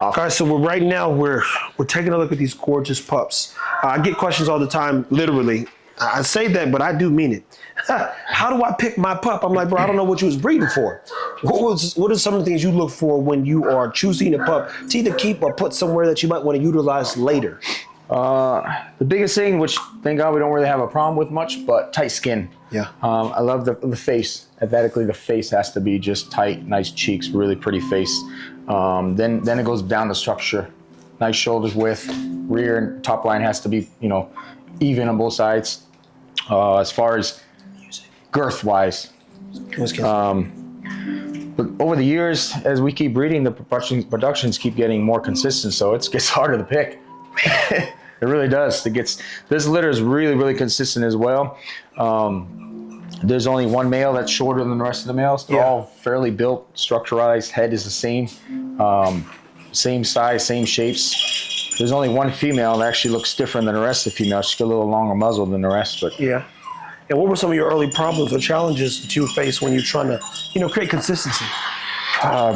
All right, so right now we're taking a look at these gorgeous pups. I get questions all the time, literally. I say that, but I do mean it. How do I pick my pup? I'm like, bro, I don't know what you was breeding for. What are some of the things you look for when you are choosing a pup to either keep or put somewhere that you might want to utilize later? The biggest thing, which thank God we don't really have a problem with much, but tight skin. Yeah. I love the face. Aesthetically, the face has to be just tight, nice cheeks, really pretty face. Then it goes down to structure. Nice shoulders width, rear and top line has to be, even on both sides. As far as girth wise. But over the years, as we keep breeding, the productions keep getting more consistent, so it gets harder to pick. It really does. This litter is really, really consistent as well. There's only one male that's shorter than the rest of the males. They're all fairly built, structuralized. Head is the same. Same size, same shapes. There's only one female that actually looks different than the rest of the females. She's got a little longer muzzle than the rest. But yeah. And what were some of your early problems or challenges that you faced when you're trying to, create consistency?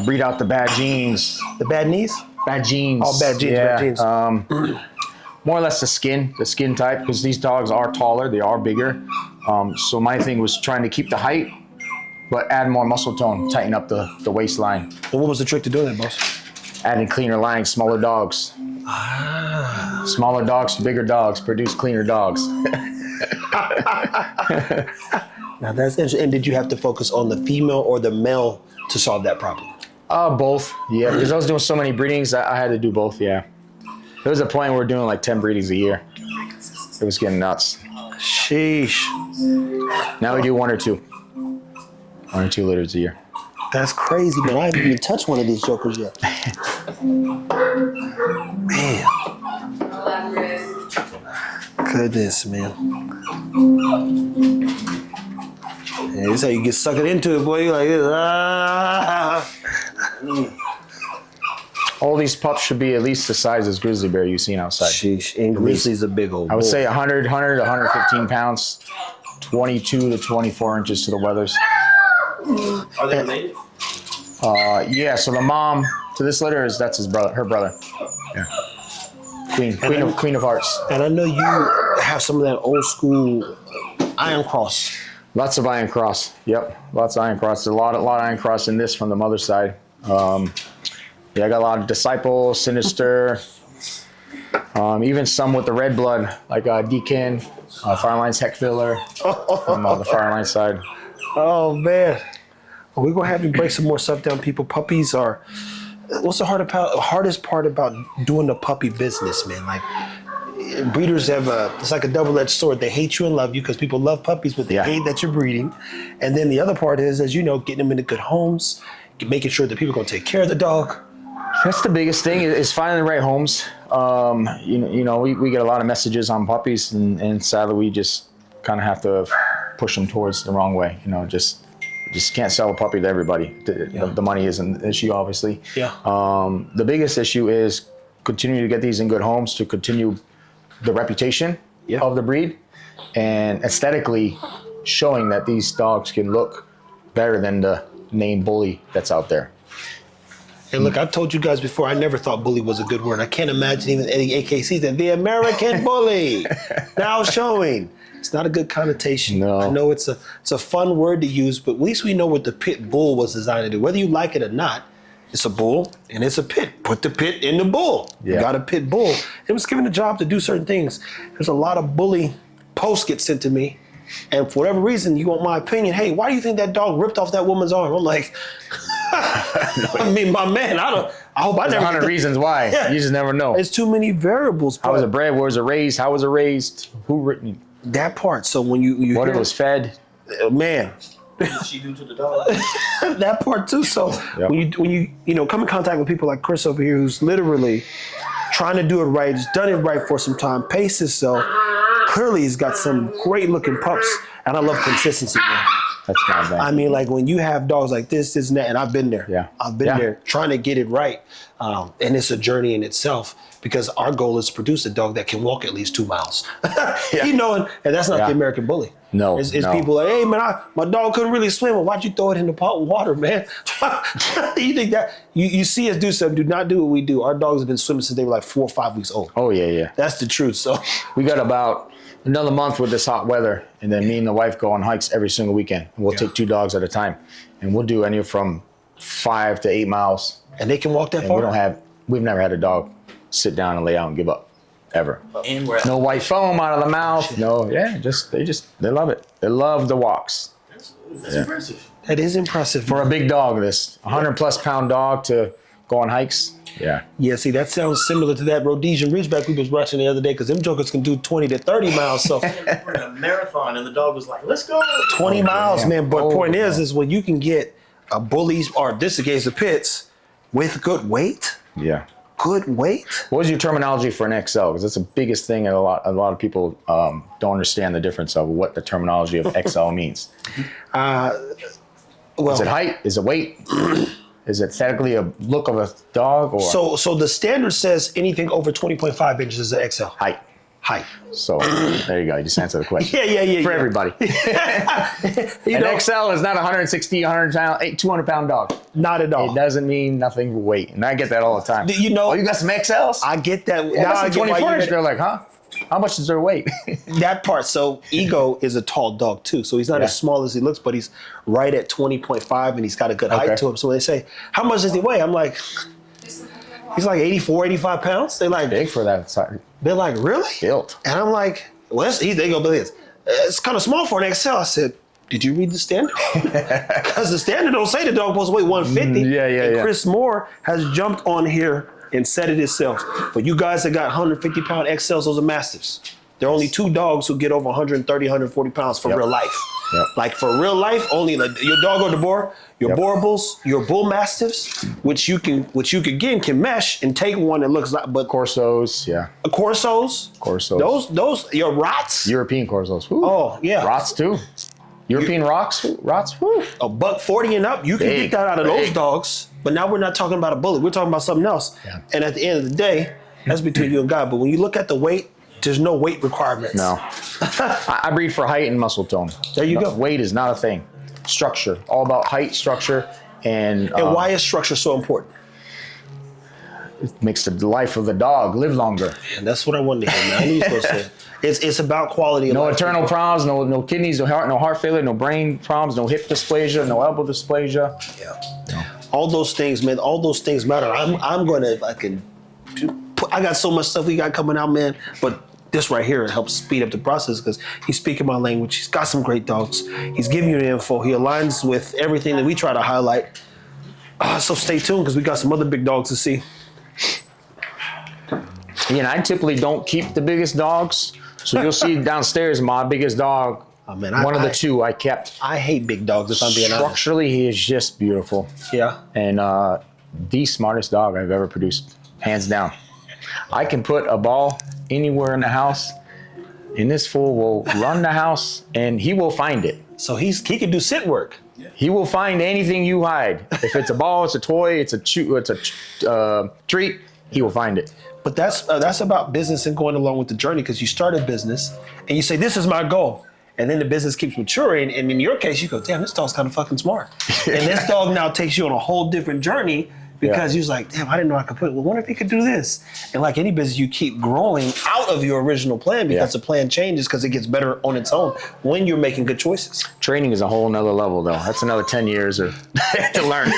Breed out the bad genes. The bad knees? Bad genes. Oh, bad genes, yeah. Bad genes. More or less the skin type, because these dogs are taller, they are bigger. So my thing was trying to keep the height, but add more muscle tone, tighten up the waistline. And what was the trick to doing that, boss? Adding cleaner lines, smaller dogs. Smaller dogs, bigger dogs produce cleaner dogs. Now that's interesting. And did you have to focus on the female or the male to solve that problem? Both, yeah. Because I was doing so many breedings, I had to do both, yeah. There was a point where we were doing like 10 breedings a year. It was getting nuts. Sheesh. Now we do one or two litters a year. That's crazy, man. I haven't even touched one of these jokers yet. Man. Goodness, man. Yeah, this is how you get sucked into it, boy. You're like this. All these pups should be at least the size as grizzly bear you've seen outside. Sheesh. And grizzly's a big old I would boy. say 100 to 115 pounds, 22 to 24 inches to the wethers. Are they related? Yeah, so the mom to this litter that's her brother. Yeah. Queen of Hearts. And I know you have some of that old school iron cross. Lots of iron cross. Yep, lots of iron cross. There's a lot of iron cross in this from the mother's side. Yeah, I got a lot of Disciple, Sinister, even some with the red blood, like Deacon, Fireline's Heck Filler from the Fireline side. Oh, man. Well, we're going to have you break some more stuff down, people. Puppies are... What's the hardest part about doing the puppy business, man? Like, breeders have it's like a double-edged sword. They hate you and love you because people love puppies, but they hate that you're breeding. And then the other part is, as you know, getting them into good homes, making sure that people are going to take care of the dog. That's the biggest thing is finding the right homes. We get a lot of messages on puppies, and sadly, we just kind of have to push them towards the wrong way. Just can't sell a puppy to everybody. The money isn't an issue, obviously. Yeah. The biggest issue is continue to get these in good homes to continue the reputation of the breed, and aesthetically showing that these dogs can look better than the name bully that's out there. And look, I've told you guys before, I never thought bully was a good word. I can't imagine even any AKCs that the American bully now showing. It's not a good connotation. No. I know it's a fun word to use, but at least we know what the pit bull was designed to do. Whether you like it or not, it's a bull and it's a pit. Put the pit in the bull. Yeah. You got a pit bull. It was given a job to do certain things. There's a lot of bully posts get sent to me. And for whatever reason, you want my opinion. Hey, why do you think that dog ripped off that woman's arm? I'm like, I mean, my man, I hope I never. 100 reasons why. Yeah. You just never know. It's too many variables. How was it bred? Where was it raised? How was it raised? Who written? That part. So when you what it was fed? Man. What did she do to the dog? That part too. So when you come in contact with people like Chris over here, who's literally trying to do it right, has done it right for some time, paced himself. Clearly, he's got some great looking pups, and I love consistency, man. That's not bad. I mean, like when you have dogs like this and that, and I've been there. Yeah. I've been there trying to get it right. And it's a journey in itself because our goal is to produce a dog that can walk at least 2 miles. You know, and that's not the American bully. No, it's people like, hey man, my dog couldn't really swim. Well, why'd you throw it in the pot with water, man? You think that you see us do something? Do not do what we do. Our dogs have been swimming since they were like 4 or 5 weeks old. Oh yeah. That's the truth. So we got about another month with this hot weather, and then me and the wife go on hikes every single weekend. And we'll take 2 dogs at a time, and we'll do anywhere from 5 to 8 miles. And they can walk that far. We've never had a dog sit down and lay out and give up, ever. And we're No white foam out of the mouth. No, they love it. They love the walks. That's impressive. That is impressive. For a big dog, this 100+ pound dog to go on hikes. Yeah. Yeah, see, that sounds similar to that Rhodesian Ridgeback we was rushing the other day because them jokers can do 20 to 30 miles. So We're in a marathon, and the dog was like, "Let's go." 20 miles, man. But point man. is when you can get a bullies, or this against the pits, with good weight. Yeah. Good weight. What was your terminology for an XL? Because that's the biggest thing, and a lot of people don't understand the difference of what the terminology of XL means. Well, Is it height? Is it weight? Is it aesthetically a look of a dog? Or so the standard says anything over 20.5 inches is an XL. height. Height. So there you go. You just answered the question. Yeah. For everybody. You An know, XL is not 160, 100 pound, 200 pound dog. not at all. It doesn't mean nothing for weight. And I get that all the time. You know, Oh, you got some XLs? I get that. Yeah, now I that's get a why 24 inch. you They're like, huh? How much is their weight? that part. So Ego is a tall dog too. So he's not as small as he looks, but he's right at 20.5 and he's got a good height to him. So when they say, how much does he weigh? I'm like, he's like 84, 85 pounds. They're like, Big for that size. they're like, really? Built. And I'm like, well, they go, but it's kind of small for an XL. I said, did you read the standard? Because the standard don't say the dog supposed to weigh 150. And Chris Moore has jumped on here and said it himself. But you guys that got 150 pound XLs, those are mastiffs. There are only 2 dogs who get over 130, 140 pounds for real life. Like for real life, only like your dog or the boar, your Borbals, your bull mastiffs, which you can again can mesh and take one that looks like, but Corsos, Corsos, those your rots, European Corsos. Whew. Oh yeah, Rots too. European rots. Whew. a $140 and up, you can get that out of those dogs. But now we're not talking about a bully, we're talking about something else. And at the end of the day, that's between you and God. But when you look at the weight, there's no weight requirements. No. I breed for height and muscle tone. There you go. Weight is not a thing. Structure. All about height, structure, and why is structure so important? it makes the life of the dog live longer. And that's what I wanted to hear, man. I knew you were supposed to say it. It's about quality of No life. internal problems, no kidneys, no heart failure, no brain problems, no hip dysplasia, no elbow dysplasia. Yeah. All those things, man. All those things matter. I'm going to I got so much stuff we got coming out, man. But this right here helps speed up the process because he's speaking my language. He's got some great dogs. He's giving you the info. He aligns with everything that we try to highlight. So stay tuned because we got some other big dogs to see. Yeah, I typically don't keep the biggest dogs. So you'll see downstairs my biggest dog. Oh, man, one of the 2 I kept. I hate big dogs if I'm being honest. Structurally, he is just beautiful. Yeah. And the smartest dog I've ever produced, hands down. I can put a ball anywhere in the house, and this fool will run the house, and he will find it. So he can do scent work. He will find anything you hide. If it's a ball, it's a toy, it's a treat, he will find it. But that's about business and going along with the journey because you start a business and you say, this is my goal. And then the business keeps maturing. And in your case, you go, damn, this dog's kind of fucking smart. And this dog now takes you on a whole different journey because you're like, damn, I didn't know I could put it. Well, wonder if he could do this. And like any business, you keep growing out of your original plan because the plan changes because it gets better on its own when you're making good choices. Training is a whole nother level, though. That's another 10 years to learn.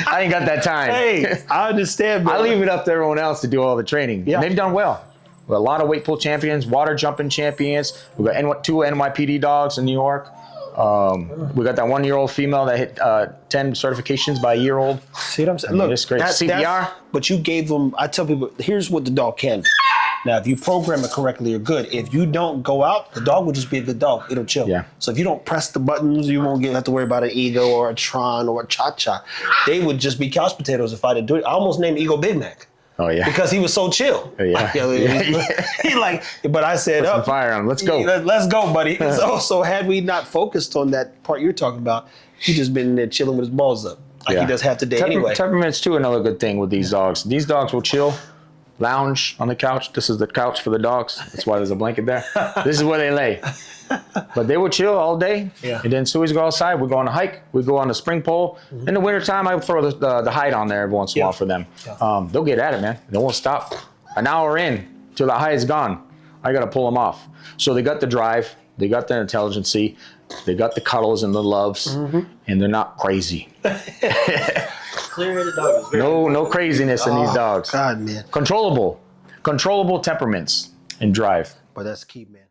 I ain't got that time. Hey, I understand, man. I leave it up to everyone else to do all the training. Yeah. And they've done well. We got a lot of weight pull champions, water jumping champions. We got 2 NYPD dogs in New York. We got that 1-year-old female that hit 10 certifications by a year-old. See what I'm saying? Look, it's great. CPR. But you gave them, I tell people, here's what the dog can do. Now, if you program it correctly, you're good. If you don't go out, the dog will just be a good dog. It'll chill. Yeah. So if you don't press the buttons, you won't have to worry about an Ego or a Tron or a Cha-Cha. They would just be couch potatoes if I didn't do it. I almost named Ego Big Mac. Oh, yeah. Because he was so chill. Yeah. He like, but I said, Put some fire on him. Let's go. Let's go, buddy. So had we not focused on that part you're talking about, he just been there chilling with his balls up. Like he does half the day anyway. Temperament's too another good thing with these dogs. These dogs will chill, lounge on the couch. This is the couch for the dogs. That's why there's a blanket there. This is where they lay. But they will chill all day. Yeah. And then as soon as we go outside, we go on a hike. We go on the spring pole. In the wintertime, I throw the hide on there every once in a while for them. Yeah. They'll get at it, man. They won't stop. An hour in till the hide is gone, I got to pull them off. So they got the drive. They got their intelligency. They got the cuddles and the loves. And they're not crazy. Clear-headed dog is very No craziness in these dogs. God, man. Controllable temperaments and drive. But that's key, man.